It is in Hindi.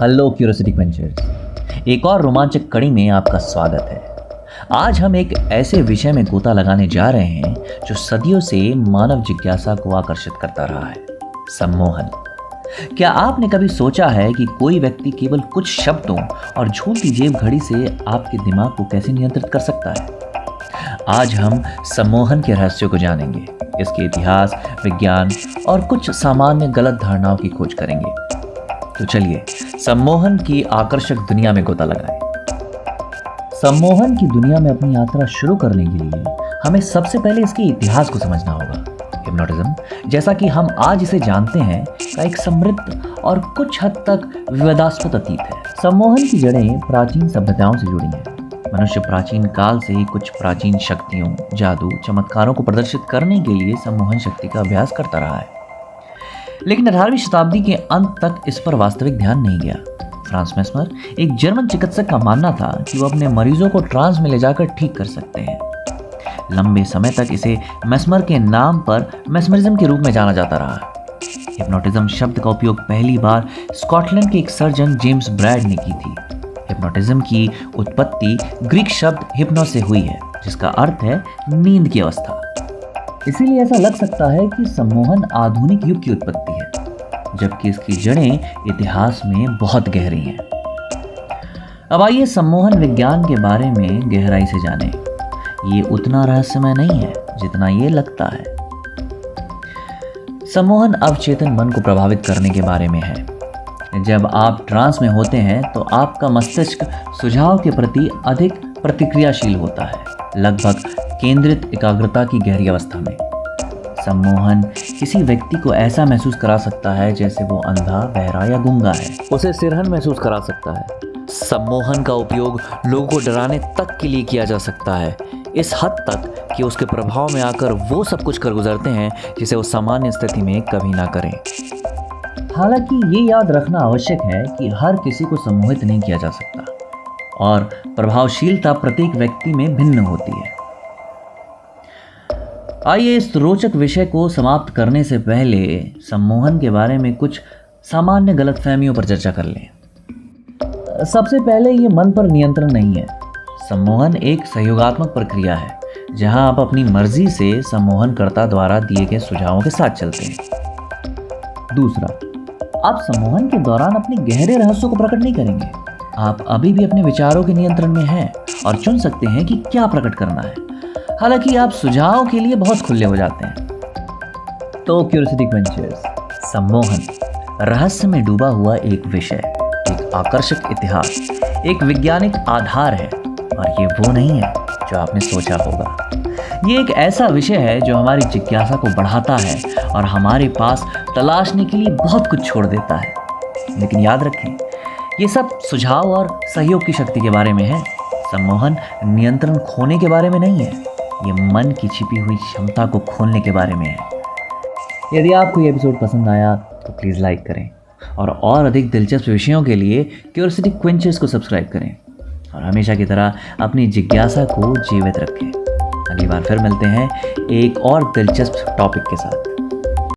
हेलो क्यूरियोसिटी क्वेंचर्स, एक और रोमांचक कड़ी में आपका स्वागत है। आज हम एक ऐसे विषय में गोता लगाने जा रहे हैं जो सदियों से मानव जिज्ञासा को आकर्षित करता रहा है, सम्मोहन। क्या आपने कभी सोचा है कि कोई व्यक्ति केवल कुछ शब्दों और झूठी जेब घड़ी से आपके दिमाग को कैसे नियंत्रित कर सकता है? आज हम सम्मोहन के रहस्यों को जानेंगे, इसके इतिहास, विज्ञान और कुछ सामान्य गलत धारणाओं की खोज करेंगे। तो चलिए सम्मोहन की आकर्षक दुनिया में गोता लगाएं। सम्मोहन की दुनिया में अपनी यात्रा शुरू करने के लिए हमें सबसे पहले इसके इतिहास को समझना होगा। हिप्नोटिज्म, जैसा कि हम आज इसे जानते हैं, का एक समृद्ध और कुछ हद तक विवादास्पद अतीत है। सम्मोहन की जड़ें प्राचीन सभ्यताओं से जुड़ी हैं। मनुष्य प्राचीन काल से ही कुछ प्राचीन शक्तियों, जादू, चमत्कारों को प्रदर्शित करने के लिए सम्मोहन शक्ति का अभ्यास करता रहा है। लेकिन 18वीं शताब्दी के अंत तक इस पर वास्तविक ध्यान नहीं गया। फ्रांस मेस्मर, एक जर्मन चिकित्सक, का मानना था कि वो अपने मरीजों को ट्रांस में ले जाकर ठीक कर सकते हैं। लंबे समय तक इसे मेस्मर के नाम पर मेस्मरिज्म के रूप में जाना जाता रहा। हिप्नोटिज्म शब्द का उपयोग पहली बार स्कॉटलैंड के एक सर्जन जेम्स ब्रैड ने की थी। हिप्नोटिज्म की उत्पत्ति ग्रीक शब्द हिप्नो से हुई है, जिसका अर्थ है नींद की अवस्था। इसीलिए ऐसा लग सकता है कि सम्मोहन आधुनिक युग की उत्पत्ति है, जबकि इसकी जड़ें इतिहास में बहुत गहरी हैं। अब आइए सम्मोहन विज्ञान के बारे में गहराई से जानें। ये उतना रहस्यमय नहीं है जितना ये लगता है। सम्मोहन अवचेतन मन को प्रभावित करने के बारे में है। जब आप ट्रांस में होते हैं तो आपका मस्तिष्क सुझाव के प्रति अधिक प्रतिक्रियाशील होता है, लगभग केंद्रित एकाग्रता की गहरी अवस्था में। सम्मोहन किसी व्यक्ति को ऐसा महसूस करा सकता है जैसे वो अंधा, बहरा या गूंगा है। उसे सिरहन महसूस करा सकता है। सम्मोहन का उपयोग लोगों को डराने तक के लिए किया जा सकता है, इस हद तक कि उसके प्रभाव में आकर वो सब कुछ कर गुजरते हैं जिसे वो सामान्य स्थिति में कभी ना करें। हालांकि ये याद रखना आवश्यक है कि हर किसी को सम्मोहित नहीं किया जा सकता और प्रभावशीलता प्रत्येक व्यक्ति में भिन्न होती है। आइए इस रोचक विषय को समाप्त करने से पहले सम्मोहन के बारे में कुछ सामान्य गलतफहमियों पर चर्चा कर लें। सबसे पहले, ये मन पर नियंत्रण नहीं है। सम्मोहन एक सहयोगात्मक प्रक्रिया है जहां आप अपनी मर्जी से सम्मोहनकर्ता द्वारा दिए गए सुझावों के साथ चलते हैं। दूसरा, आप सम्मोहन के दौरान अपने गहरे रहस्यों को प्रकट नहीं करेंगे। आप अभी भी अपने विचारों के नियंत्रण में हैं और चुन सकते हैं कि क्या प्रकट करना है। हालांकि आप सुझाव के लिए बहुत खुले हो जाते हैं। तो क्यूरियोसिटी क्वेंचर्स, सम्मोहन रहस्य में डूबा हुआ एक विषय, एक आकर्षक इतिहास, एक वैज्ञानिक आधार है, और ये वो नहीं है जो आपने सोचा होगा। ये एक ऐसा विषय है जो हमारी जिज्ञासा को बढ़ाता है और हमारे पास तलाशने के लिए बहुत कुछ छोड़ देता है। लेकिन याद रखें, ये सब सुझाव और सहयोग की शक्ति के बारे में है। सम्मोहन नियंत्रण खोने के बारे में नहीं है, ये मन की छिपी हुई क्षमता को खोलने के बारे में है। यदि आपको ये एपिसोड पसंद आया तो प्लीज़ लाइक करें और अधिक दिलचस्प विषयों के लिए क्यूरियोसिटी क्वेंचर्स को सब्सक्राइब करें और हमेशा की तरह अपनी जिज्ञासा को जीवित रखें। अगली बार फिर मिलते हैं एक और दिलचस्प टॉपिक के साथ।